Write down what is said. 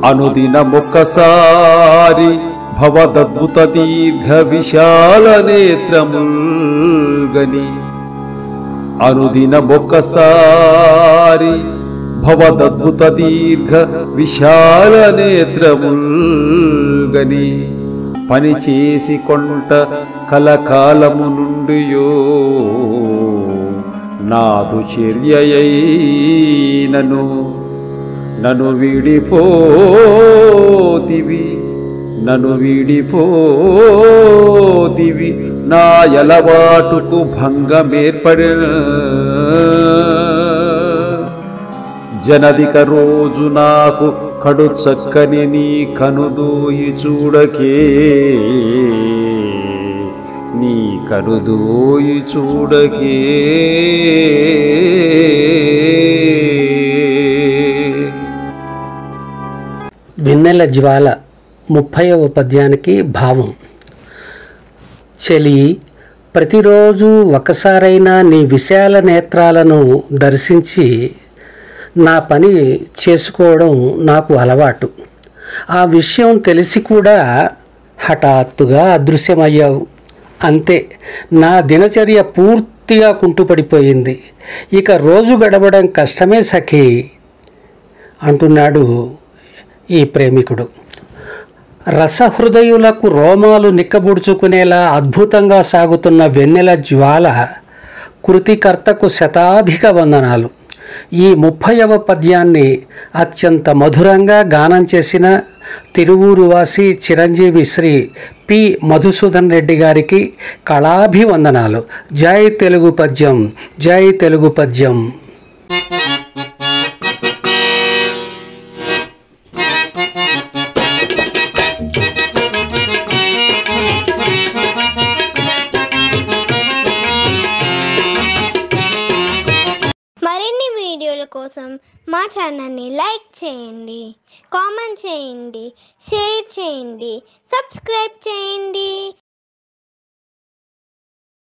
అనుదినమొక్కసారి భవదద్భుత దీర్ఘ విశాల నేత్రముల్గని అనుదినమొక్కసారి భవదద్భుత దీర్ఘ విశాల నేత్రముల్గని పనిచేసి కొంట కలకాలము నుండియో నాదు చర్యయైనను నను వీడిపోతివి నా యలవాటుకు భంగమేర్పడిన జనదిక రోజు నాకు కడు చక్కని నీ కనుదోయి చూడకే నీ కనుదోయి చూడకే. వెన్నెల జ్వాల 30వ పద్యానికి భావం. చెలి, ప్రతిరోజు ఒకసారైనా నీ విశాల నేత్రాలను దర్శించి నా పని చేసుకోవడం నాకు అలవాటు. ఆ విషయం తెలిసి కూడా హఠాత్తుగా అదృశ్యమయ్యావు. అంతే, నా దినచర్య పూర్తిగా కుంటుపడిపోయింది. ఇక రోజు గడవడం కష్టమే సఖీ అంటున్నాడు ఈ ప్రేమికుడు. రసహృదయులకు రోమాలు నిక్కబుడుచుకునేలా అద్భుతంగా సాగుతున్న వెన్నెల జ్వాల కృతికర్తకు శతాధిక వందనాలు. ఈ 30వ పద్యాన్ని అత్యంత మధురంగా గానం చేసిన తిరువూరు వాసి చిరంజీవి శ్రీ పి మధుసూదన్ రెడ్డి గారికి కళాభివందనాలు. జై తెలుగు పద్యం, జై తెలుగు పద్యం. మరిన్ని వీడియోల కోసం మా ఛానల్ని లైక్ చేయండి, కామెంట్ చేయండి, షేర్ చేయండి, సబ్స్క్రైబ్ చేయండి.